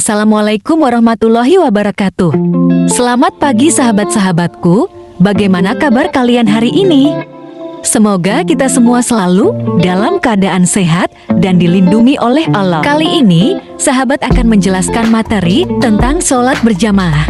Assalamualaikum warahmatullahi wabarakatuh. Selamat pagi sahabat-sahabatku. Bagaimana kabar kalian hari ini? Semoga kita semua selalu dalam keadaan sehat dan dilindungi oleh Allah. Kali ini, sahabat akan menjelaskan materi tentang sholat berjamaah.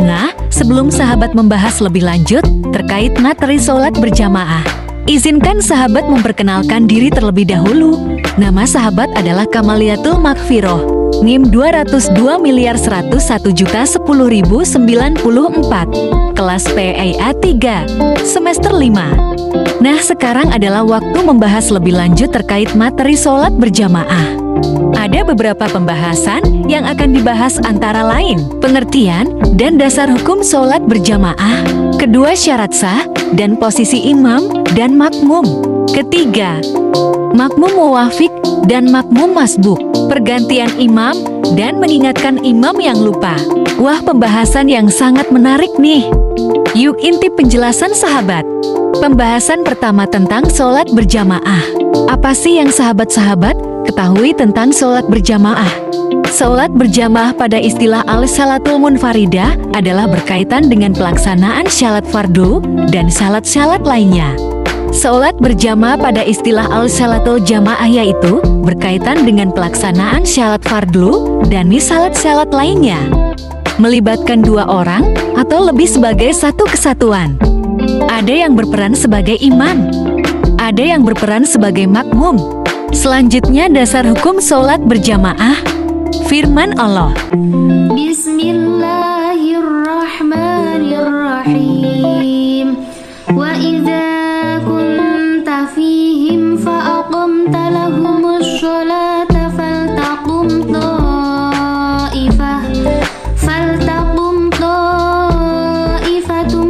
Nah, sebelum sahabat membahas lebih lanjut terkait materi sholat berjamaah, izinkan sahabat memperkenalkan diri terlebih dahulu. Nama sahabat adalah Kamaliatul Makfiroh, NIM 202.101.010.094, kelas PAA 3, semester 5. Nah, sekarang adalah waktu membahas lebih lanjut terkait materi sholat berjamaah. Ada beberapa pembahasan yang akan dibahas antara lain pengertian dan dasar hukum sholat berjamaah, kedua syarat sah dan posisi imam dan makmum, ketiga makmum muwafiq dan makmum masbuk, pergantian imam dan mengingatkan imam yang lupa. Wah, pembahasan yang sangat menarik nih. Yuk intip penjelasan sahabat. Pembahasan pertama tentang sholat berjamaah. Apa sih yang sahabat-sahabat ketahui tentang sholat berjamaah? Sholat berjamaah pada istilah al-salatul munfaridah adalah berkaitan dengan pelaksanaan syalat fardu dan syalat-syalat lainnya. Sholat berjamaah pada istilah al-salatul jamaah yaitu berkaitan dengan pelaksanaan syalat fardu dan syalat-syalat lainnya, melibatkan dua orang atau lebih sebagai satu kesatuan. Ada yang berperan sebagai imam, ada yang berperan sebagai makmum. Selanjutnya dasar hukum sholat berjamaah. Firman Allah, Bismillahirrahmanirrahim. Wa idza kunta fihim fa aqamta lahumus sholata faltaqum ta'ifatum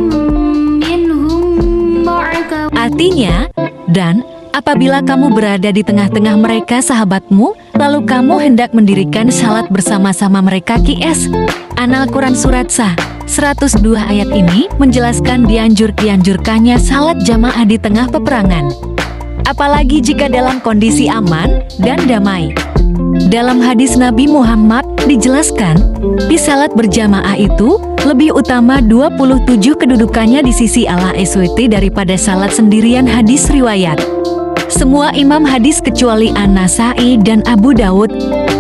minhum ma'aka. Artinya, dan apabila kamu berada di tengah-tengah mereka sahabatmu, lalu kamu hendak mendirikan salat bersama-sama mereka QS. An-Quran Surat Sah 102 ayat ini menjelaskan dianjurkannya salat jamaah di tengah peperangan, apalagi jika dalam kondisi aman dan damai. Dalam hadis Nabi Muhammad dijelaskan, di salat berjamaah itu lebih utama 27 kedudukannya di sisi Allah SWT daripada salat sendirian. Hadis riwayat semua imam hadis kecuali An-Nasai dan Abu Dawud.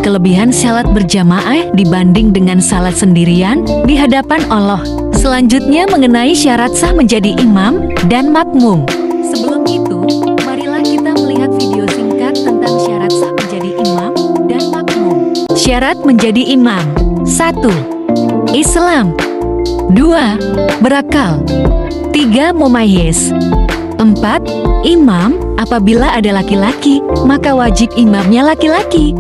Kelebihan salat berjamaah dibanding dengan salat sendirian di hadapan Allah. Selanjutnya mengenai syarat sah menjadi imam dan makmum. Sebelum itu, marilah kita melihat video singkat tentang syarat sah menjadi imam dan makmum. Syarat menjadi imam: 1. Islam. 2. Berakal. 3. Mumayyiz. 4. Imam. Apabila ada laki-laki, maka wajib imamnya laki-laki.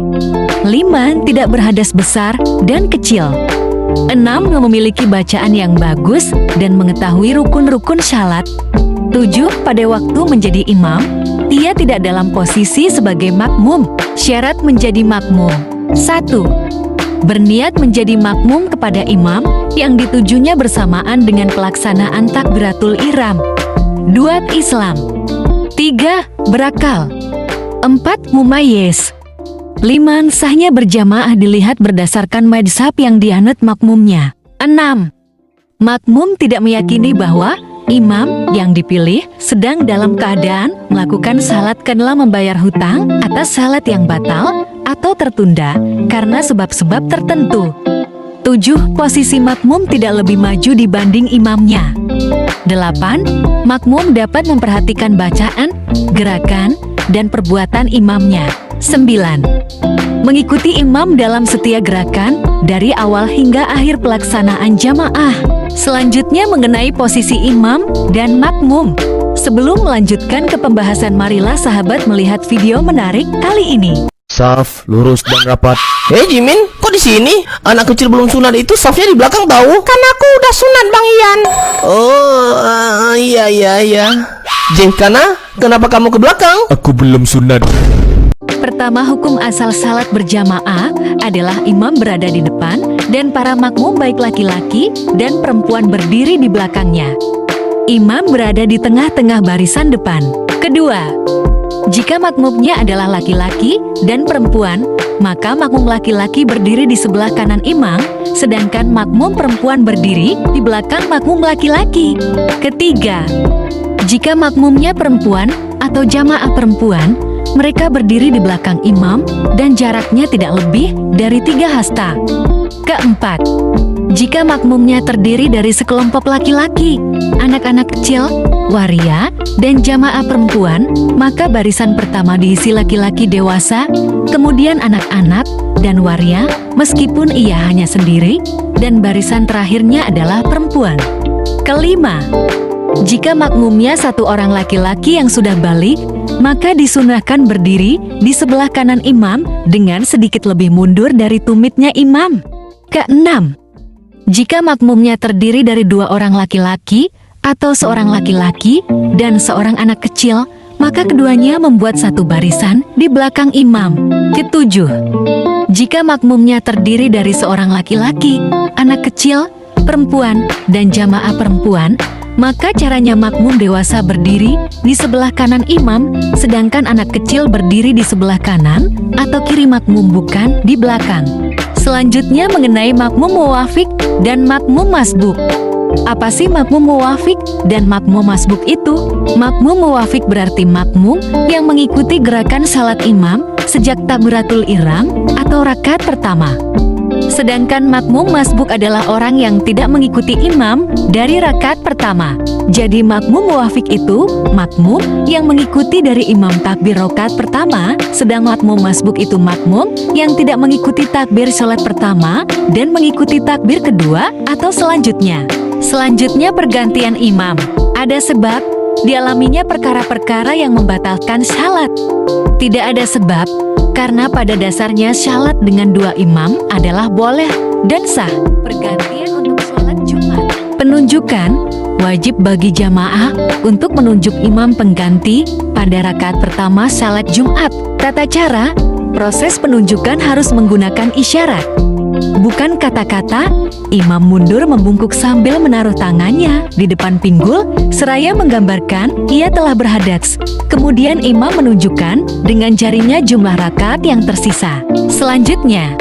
5. Tidak berhadas besar dan kecil. 6. Memiliki bacaan yang bagus dan mengetahui rukun-rukun syalat. 7. Pada waktu menjadi imam, ia tidak dalam posisi sebagai makmum. Syarat menjadi makmum: 1. Berniat menjadi makmum kepada imam yang ditujunya bersamaan dengan pelaksanaan takbiratul ihram. 2. Islam. 3. Berakal. 4. Mumayyiz. 5. Sahnya berjamaah dilihat berdasarkan mazhab yang dianut makmumnya. 6. Makmum tidak meyakini bahwa imam yang dipilih sedang dalam keadaan melakukan salat karena membayar hutang atas salat yang batal atau tertunda karena sebab-sebab tertentu. 7. Posisi makmum tidak lebih maju dibanding imamnya. 8. Makmum dapat memperhatikan bacaan, gerakan, dan perbuatan imamnya. 9. Mengikuti imam dalam setiap gerakan dari awal hingga akhir pelaksanaan jamaah. Selanjutnya mengenai posisi imam dan makmum. Sebelum melanjutkan ke pembahasan, marilah sahabat melihat video menarik kali ini. Saf lurus dan rapat. Hei Jimin, kok di sini? Anak kecil belum sunat itu safnya di belakang tahu? Kan aku udah sunat Bang Ian. Oh, iya. Jengkana, kenapa kamu ke belakang? Aku belum sunat. Pertama, hukum asal salat berjamaah adalah imam berada di depan dan para makmum baik laki-laki dan perempuan berdiri di belakangnya. Imam berada di tengah-tengah barisan depan. Kedua, jika makmumnya adalah laki-laki dan perempuan, maka makmum laki-laki berdiri di sebelah kanan imam, sedangkan makmum perempuan berdiri di belakang makmum laki-laki. Ketiga, jika makmumnya perempuan atau jamaah perempuan, mereka berdiri di belakang imam dan jaraknya tidak lebih dari 3 hasta. Keempat, jika makmumnya terdiri dari sekelompok laki-laki, anak-anak kecil, waria, dan jamaah perempuan, maka barisan pertama diisi laki-laki dewasa, kemudian anak-anak dan waria, meskipun ia hanya sendiri, dan barisan terakhirnya adalah perempuan. Kelima, jika makmumnya satu orang laki-laki yang sudah balik, maka disunahkan berdiri di sebelah kanan imam dengan sedikit lebih mundur dari tumitnya imam. Keenam, jika makmumnya terdiri dari 2 orang laki-laki atau seorang laki-laki dan seorang anak kecil, maka keduanya membuat satu barisan di belakang imam. Ketujuh, jika makmumnya terdiri dari seorang laki-laki, anak kecil, perempuan, dan jamaah perempuan, maka caranya makmum dewasa berdiri di sebelah kanan imam, sedangkan anak kecil berdiri di sebelah kanan atau kiri makmum, bukan di belakang. Selanjutnya mengenai makmum muwafiq dan makmum masbuk. Apa sih makmum muwafiq dan makmum masbuk itu? Makmum muwafiq berarti makmum yang mengikuti gerakan salat imam sejak takbiratul ihram atau rakaat pertama. Sedangkan makmum masbuk adalah orang yang tidak mengikuti imam dari rakaat pertama. Jadi makmum muwafiq itu makmum yang mengikuti dari imam takbir rakaat pertama, sedang makmum masbuk itu makmum yang tidak mengikuti takbir salat pertama dan mengikuti takbir kedua atau selanjutnya. Selanjutnya pergantian imam. Ada sebab dialaminya perkara-perkara yang membatalkan salat. Tidak ada sebab, karena pada dasarnya salat dengan 2 imam adalah boleh dan sah. Pergantian untuk sholat Jumat. Penunjukan wajib bagi jamaah untuk menunjuk imam pengganti pada rakaat pertama salat Jumat. Tata cara, proses penunjukan harus menggunakan isyarat, bukan kata-kata. Imam mundur membungkuk sambil menaruh tangannya di depan pinggul seraya menggambarkan ia telah berhadats. Kemudian imam menunjukkan dengan jarinya jumlah rakaat yang tersisa. Selanjutnya,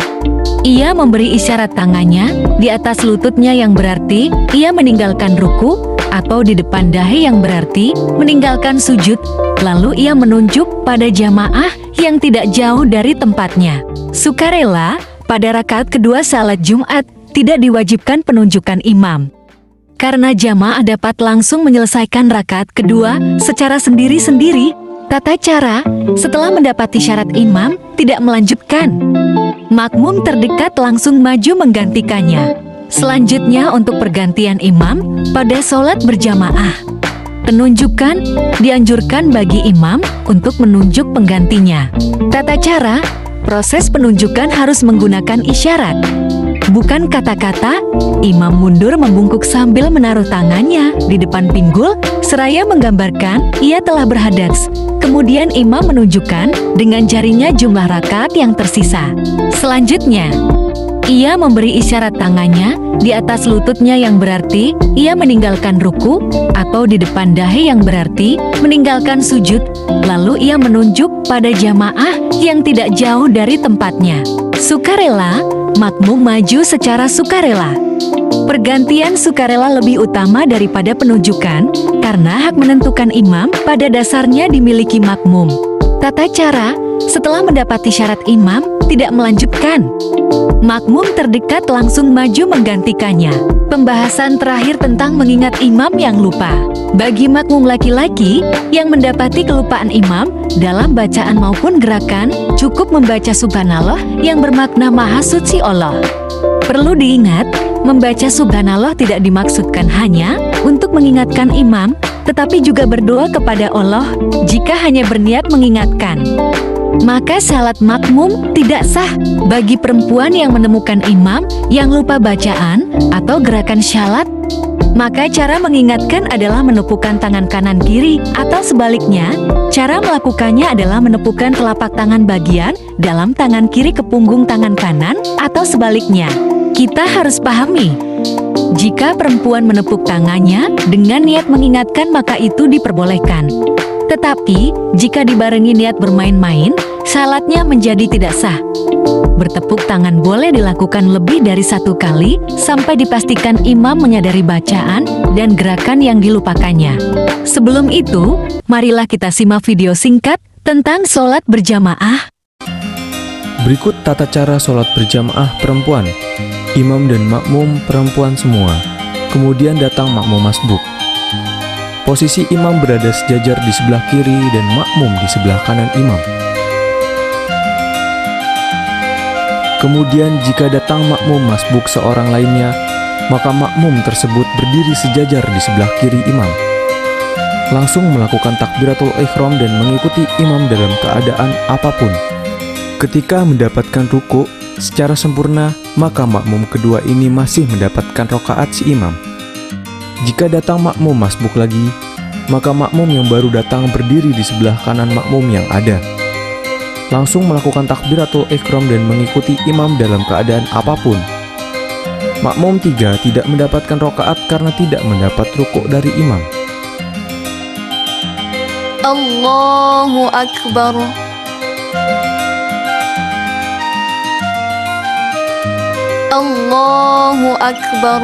ia memberi isyarat tangannya di atas lututnya yang berarti ia meninggalkan ruku, atau di depan dahi yang berarti meninggalkan sujud. Lalu ia menunjuk pada jamaah yang tidak jauh dari tempatnya. Sukarela, pada rakaat kedua salat Jumat tidak diwajibkan penunjukan imam, karena jamaah dapat langsung menyelesaikan rakaat kedua secara sendiri-sendiri. Tata cara, setelah mendapati syarat imam tidak melanjutkan, makmum terdekat langsung maju menggantikannya. Selanjutnya untuk pergantian imam pada sholat berjamaah. Penunjukan dianjurkan bagi imam untuk menunjuk penggantinya. Tata cara, proses penunjukan harus menggunakan isyarat, bukan kata-kata. Imam mundur membungkuk sambil menaruh tangannya di depan pinggul seraya menggambarkan ia telah berhadats. Kemudian imam menunjukkan dengan jarinya jumlah rakaat yang tersisa. Selanjutnya, ia memberi isyarat tangannya di atas lututnya yang berarti ia meninggalkan ruku, atau di depan dahi yang berarti meninggalkan sujud. Lalu ia menunjuk pada jamaah yang tidak jauh dari tempatnya. Sukarela, makmum maju secara sukarela. Pergantian sukarela lebih utama daripada penunjukan karena hak menentukan imam pada dasarnya dimiliki makmum. Tata cara, setelah mendapati syarat imam tidak melanjutkan, makmum terdekat langsung maju menggantikannya. Pembahasan terakhir tentang mengingat imam yang lupa. Bagi makmum laki-laki yang mendapati kelupaan imam dalam bacaan maupun gerakan, cukup membaca subhanallah yang bermakna maha suci Allah. Perlu diingat, membaca subhanallah tidak dimaksudkan hanya untuk mengingatkan imam, tetapi juga berdoa kepada Allah. Jika hanya berniat mengingatkan, maka salat makmum tidak sah. Bagi perempuan yang menemukan imam yang lupa bacaan atau gerakan syalat, maka cara mengingatkan adalah menepukkan tangan kanan kiri, atau sebaliknya, cara melakukannya adalah menepukkan telapak tangan bagian dalam tangan kiri ke punggung tangan kanan, atau sebaliknya. Kita harus pahami, jika perempuan menepuk tangannya dengan niat mengingatkan maka itu diperbolehkan. Tetapi, jika dibarengi niat bermain-main, salatnya menjadi tidak sah. bertepuk tangan boleh dilakukan lebih dari satu kali sampai dipastikan imam menyadari bacaan dan gerakan yang dilupakannya. Sebelum itu, marilah kita simak video singkat tentang sholat berjamaah. Berikut tata cara sholat berjamaah perempuan. Imam dan makmum perempuan semua. Kemudian datang makmum masbuk. Posisi imam berada sejajar di sebelah kiri dan makmum di sebelah kanan imam. Kemudian jika datang makmum masbuk seorang lainnya, maka makmum tersebut berdiri sejajar di sebelah kiri imam. Langsung melakukan takbiratul ihram dan mengikuti imam dalam keadaan apapun. Ketika mendapatkan ruku secara sempurna, maka makmum kedua ini masih mendapatkan rokaat si imam. Jika datang makmum masbuk lagi, maka makmum yang baru datang berdiri di sebelah kanan makmum yang ada. Langsung melakukan takbiratul ihram dan mengikuti imam dalam keadaan apapun. Makmum 3 tidak mendapatkan rokaat karena tidak mendapat rukuk dari imam. Allahu Akbar. Allahu Akbar.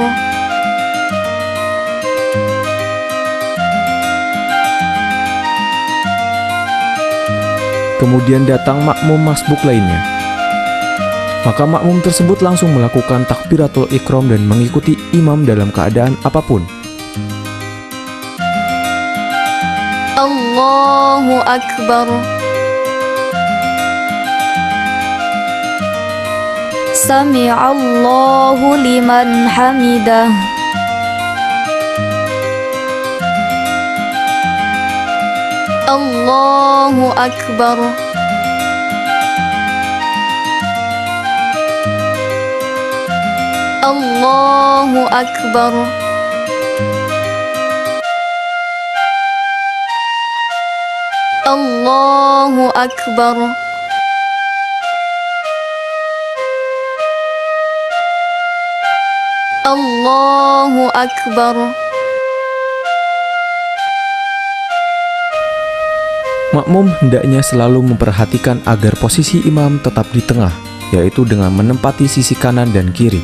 Kemudian datang makmum masbuk lainnya. Maka makmum tersebut langsung melakukan takbiratul ihram dan mengikuti imam dalam keadaan apapun. Allahu Akbar. Sami'allahu liman hamidah. Allahu Akbar. Allahu Akbar. Allahu Akbar. Allahu Akbar. Makmum hendaknya selalu memperhatikan agar posisi imam tetap di tengah, yaitu dengan menempati sisi kanan dan kiri.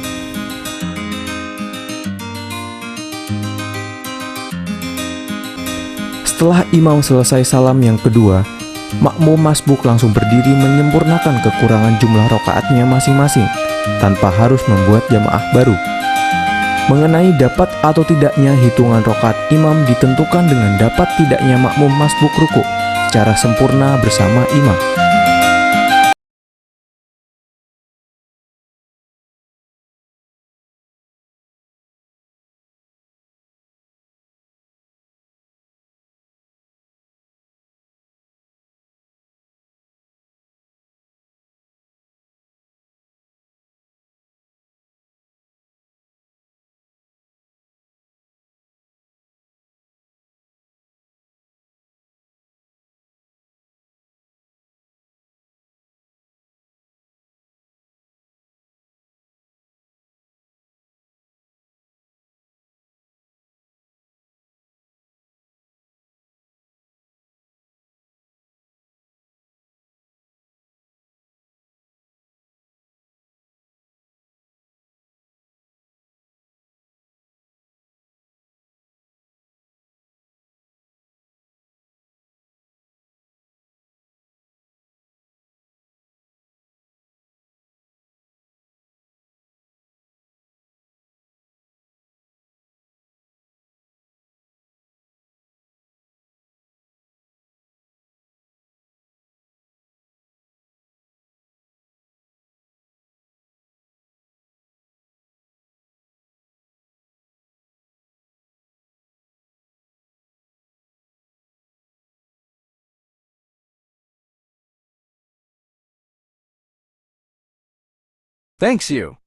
Setelah imam selesai salam yang kedua, makmum masbuk langsung berdiri menyempurnakan kekurangan jumlah rokaatnya masing-masing, tanpa harus membuat jamaah baru. Mengenai dapat atau tidaknya hitungan rokaat imam ditentukan dengan dapat tidaknya makmum masbuk ruku secara sempurna bersama imam. Thanks you.